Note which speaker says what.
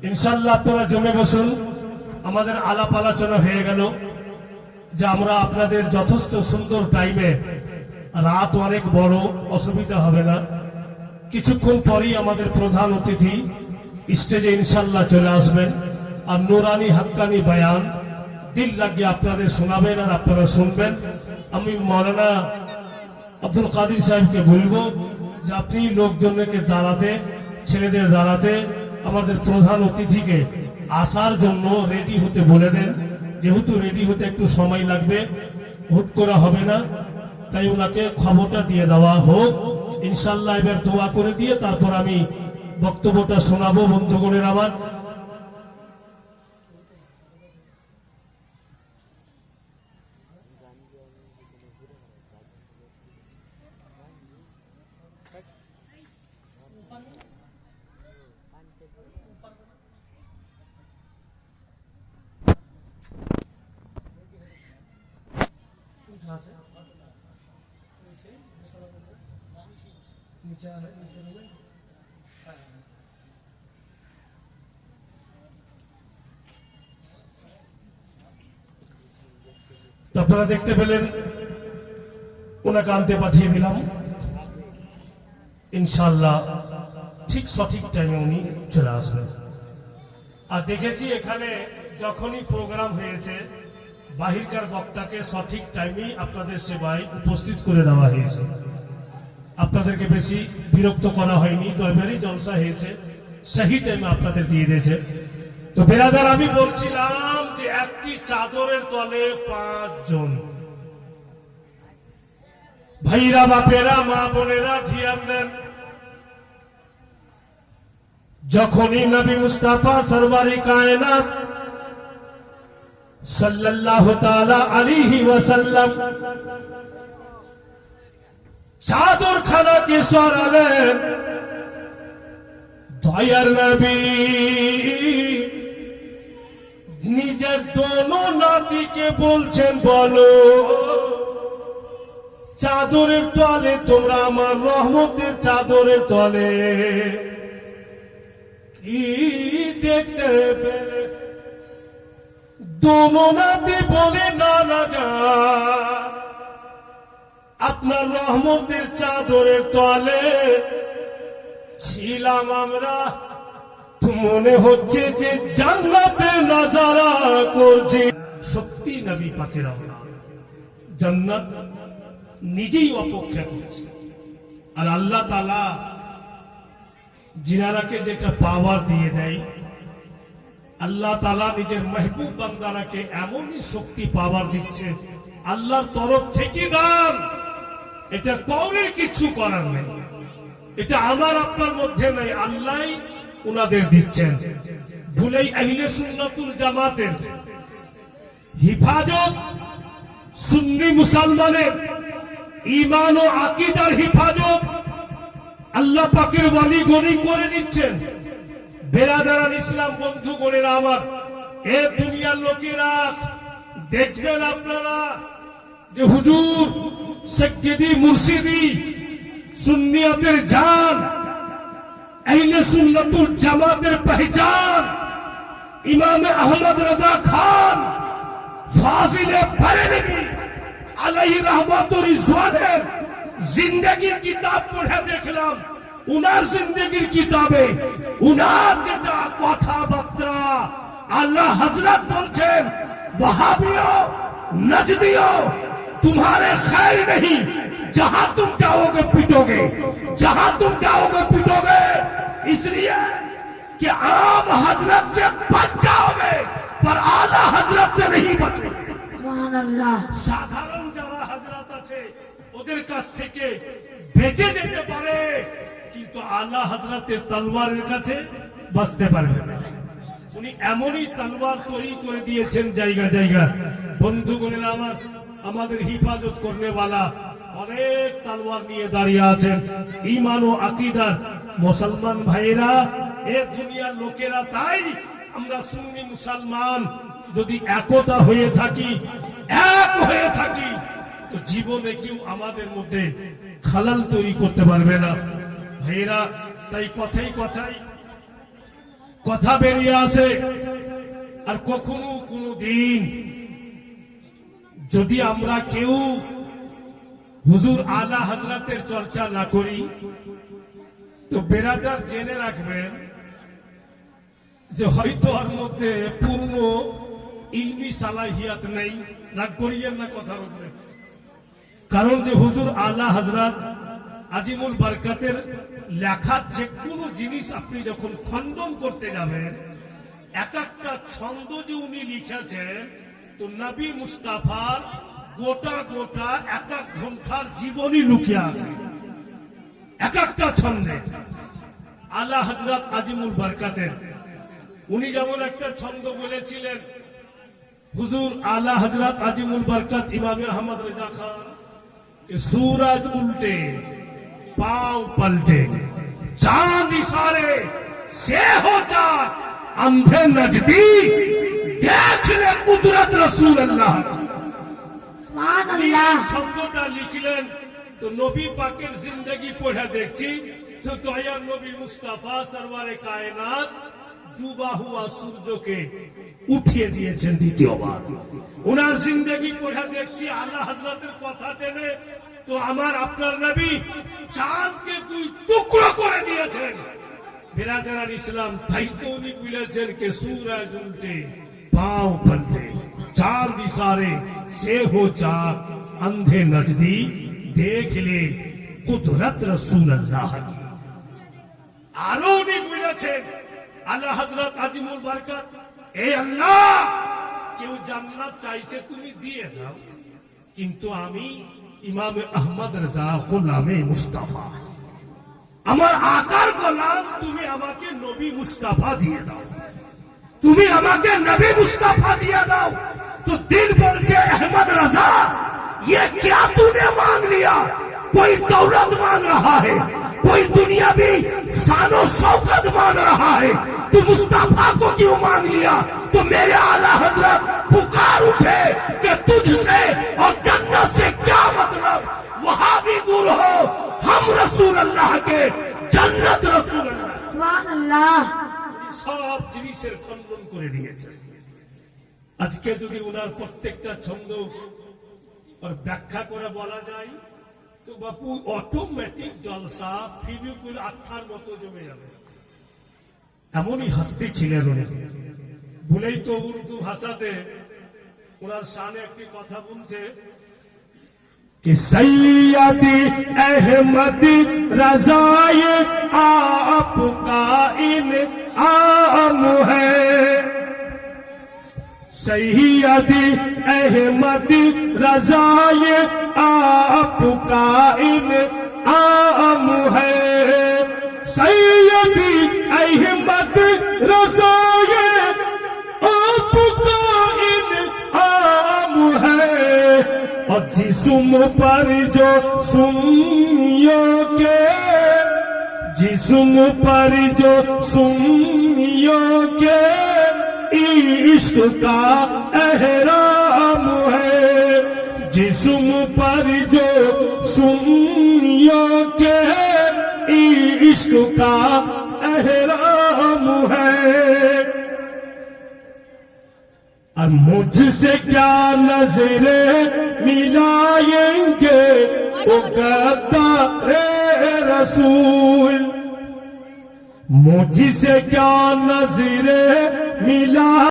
Speaker 1: ইনশাআল্লাহ আপনারা জমে বসুন। আমাদের আলাপ আলোচনা হয়ে গেল যে আমরা আপনাদের যথেষ্ট সুন্দর টাইমে, রাত অনেক বড়, অসুবিধা হবে না, কিছুক্ষণ পরেই আমাদের প্রধান অতিথি স্টেজে ইনশাআল্লাহ চলে আসবেন আর নুরানি হাক্কানি বয়ান দিল লাগিয়ে আপনাদের শোনাবেন আর আপনারা শুনবেন। আমি মাওলানা আব্দুল কাদির সাহেবকে বলবো যে আপনি লোকজনকে দাঁড়াতে, ছেলেদের দাঁড়াতে, আমাদের প্রধান অতিথিকে আসার জন্য রেডি হতে বলে দেন। যেহেতু রেডি হতে একটু সময় লাগবে, হুট করা হবে না, তাই ওনাকে খবরটা দিয়ে দেওয়া হোক ইনশাআল্লাহ। এবার দোয়া করে দিয়ে তারপর আমি বক্তব্যটা শোনাবো। বন্ধুগণের আমার, আপনারা দেখতে পেলেন ওনাকে আনতে পাঠিয়ে দিলাম। ইনশাআল্লাহ ঠিক সঠিক টাইমে উনি চলে আসবেন। আর দেখেছি এখানে যখনই প্রোগ্রাম হয়েছে বাহিরকার বক্তাকে সঠিক টাইমেই আপনাদের সেবায় উপস্থিত করে দেওয়া হয়েছে। আপনাদেরকে বেশি বিরক্ত করা হয়নি, তো এবারই জলসা হয়েছে, সেই টাইমে আপনাদের দিয়ে দিয়েছে। তো বেরাদার, আমি বলছিলাম যে একটি চাদরের তলে 5 জন ভাইরা, বাপেরা, মা বোনেরা ধ্যান দেন। যখনই নবী মুস্তাফা সরওয়ারে কায়নাত সাল্লাল্লাহু তাআলা আলাইহি ওয়াসাল্লাম চাদর খানাকে সরালেন, দয়ার নবী নিজের দোনো নাতিকে বলছেন, বলো চাদরের তলে তোমরা আমার রহমতের চাদরের তলে কি দেখতে পেলে? দোনো নাতি বলে, না না যা, আপনার রহমতের চাদরের তলে ছিলাম আমরা, মনে হচ্ছে যে জান্নাতে নাজারা করছি। সত্যি নবী পাকের আওলাদ, জান্নাত নিজেই অপেক্ষা করছে। আর আল্লাহ তাআলা জিনারাকে যেটা পাওয়ার দিয়ে দেয়, আল্লাহ তাআলা নিজের মাহবুব বান্দারাকে এমনই শক্তি পাওয়ার দিচ্ছে আল্লাহর তরফ থেকে দান। এটা কাউরের কিছু করার নেই, এটা আমার আপনার মধ্যে নেই, আল্লাহ উনাদের দিচ্ছেন। ভুলেই আহলে সুন্নাতুল জামাতের হিফাজত, সুন্নি মুসলমানের ঈমান ও আকীদার হিফাজত আল্লাহ পাকের ওয়ালি গনি করে নিচ্ছেন। বেরাদারান ইসলাম বন্ধুগণেরা আমার, এ দুনিয়ার লোকেরা দেখবেন আপনারা যে হুজুর সাইয়্যিদি মুর্শিদি সুন্নিয়তের জান, আহলে সুন্নাতুল জামাতের পহচান ইমাম আহমদ রাজা খান ফাজিলে বারেলভী আলাইহি রাহমাতুর রিজওয়ানের জিন্দেগীর কিতাব পড়ে দেখলাম, উনার জিন্দেগীর কিতাবে উনার যেটা কথাবার্তা, আল্লাহ হযরত বলছেন, वहाबियों नजदियों तुम्हारे खैर नहीं, जहां तुम जाओगे पिटोगे, जहां तुम जाओगे पिटोगे, इसलिए कि आम हजरत से बच जाओगे पर आला हजरत से नहीं बचोगे। सुभान अल्लाह। साधारण যারা হযরত আছে ওদের কাছ থেকে বেঁচে যেতে পারে, কিন্তু আলা হযরতের তলোয়ারের কাছে বাঁচতে পারবে না। উনি এমনই তলোয়ার তৈরি করে দিয়েছেন জায়গা জায়গা। বন্ধুগণেরা আমার, আমাদের হিফাজত করনেওয়ালা অনেক তলোয়ার নিয়ে দাঁড়িয়ে আছেন। ঈমান ও আকীদার মুসলমান ভাইরা, এ দুনিয়ার লোকেরা, তাই আমরা সুন্নি মুসলমান যদি একতা হয়ে থাকি, এক হয়ে থাকি, তো জীবনে কেউ আমাদের মধ্যে খালাল তৈরি করতে পারবে না ভাইরা। তাই কথাই কথাই কথা বেরিয়ে আসে। আর কখনো কোনো দিন যদি আমরা কেউ হুজুর আলা হযরতের চর্চা না করি, তো বেরাদার জেনে রাখবেন যে হয়তো ওর মধ্যে পূর্ণ ইলমি সালাহিয়াত নেই। রাগ করিয়েন না কথার উপরে। কারণ যে হুজুর আলা হযরত আজিমুল বরকতের লেখা যে কোনো জিনিস আপনি যখন খণ্ডন করতে যাবেন, এক একটা ছন্দ যে উনি লিখেছেন, তো নবী মুস্তাফার গোটা গোটা এক এক ঘন্টার জীবনী লুকিয়ে আছে এক একটা ছন্দে। আলা হযরত আজিমুল বরকতের উনি যেমন একটা ছন্দ বলেছিলেন, হুজুর আলা হযরত আজিমুল বরকত ইমাম আহমদ রেজা খান, सूरज उल्टे पांव पलटे चांद इशारे से हो जा अंधे नजदीक देख ले कुदरत रसूल अल्लाह। ছন্দটা লিখলেন তো নবী পাকের জিন্দেগি পড়ে দেখছি তো দয়ার নবী মুস্তাফা সরওয়ারে কায়নাত ডুবা হুয়া সূর্যকে উঠিয়ে দিয়েছেন দ্বিতীয়বার। ওনার জিন্দেগি পড়ে দেখছি আল্লাহ হযরতের কথা টেনে তো আমার আপনার নবী চাঁদকে দুই টুকরো করে দিয়েছেন। বিরাদারান ইসলাম, তাই তো উনি বলেছেন কে सूरज उल्टे पांव पलटे चांद इशारे से हो जा अंधे नजदीक देख ले कुदरत रसूल अल्लाह की। আরো উনি বলেছেন আল্লাহ হযরত আজিমুল বরকত, এ আল্লাহ, কেউ জান্নাত চাইছে তুমি দিয়ে দাও, কিন্তু আমি ইমাম আহমদ রেজা গোলামে মুস্তাফা, আমার আকার গোলাম, তুমি আমাকে নবী মুস্তাফা দিয়ে দাও, তুমি আমাকে নবী মুস্তাফা দিয়ে দাও। তো দিল বলছে अहमद रजा ये क्या तूने मांग लिया? कोई दौलत मांग रहा है, कोई दुनियावी शानो शौकत मांग रहा है, तू मुस्ताफा को क्यों मांग लिया? तो मेरे आला हजरत पुकार उठे कि तुझसे और जन्नत से क्या मतलब? वहां भी दूर हो, हम रसूल अल्लाह के, जन्नत रसूल अल्लाह। सुभान अल्लाह। সব জিনিসের খণ্ডন করে দিয়েছে। আজকে যদি উনার প্রত্যেকটা ছন্দ আর ব্যাখ্যা করে বলা যায় তো বাপু অটোমেটিক জলসা ফিবিকুল আত্মার মতো জমে যাবে। এমনই হাসতে ছিলেন উনি। বলেই তো উর্দু ভাষাতে ওনার শানে একটি কথা বলছে कि सैयदी अहमद रज़ाए आपका इनाम है, सैयदी अहमद रज़ाए आपका इनाम है, सैयदी अहमद रज़ाए आपका इनाम है। और जिस्म पर जो सुन्नियों के, जिस्म पर जो सुन्नियों के इश्क का एहराम है, जिस्म पर जो सुन्नियों के इश्क का एहराम है। और मुझसे क्या नजरे मिलाएंगे वो गद्दारे रसूल, मुझसे क्या नजरे मिला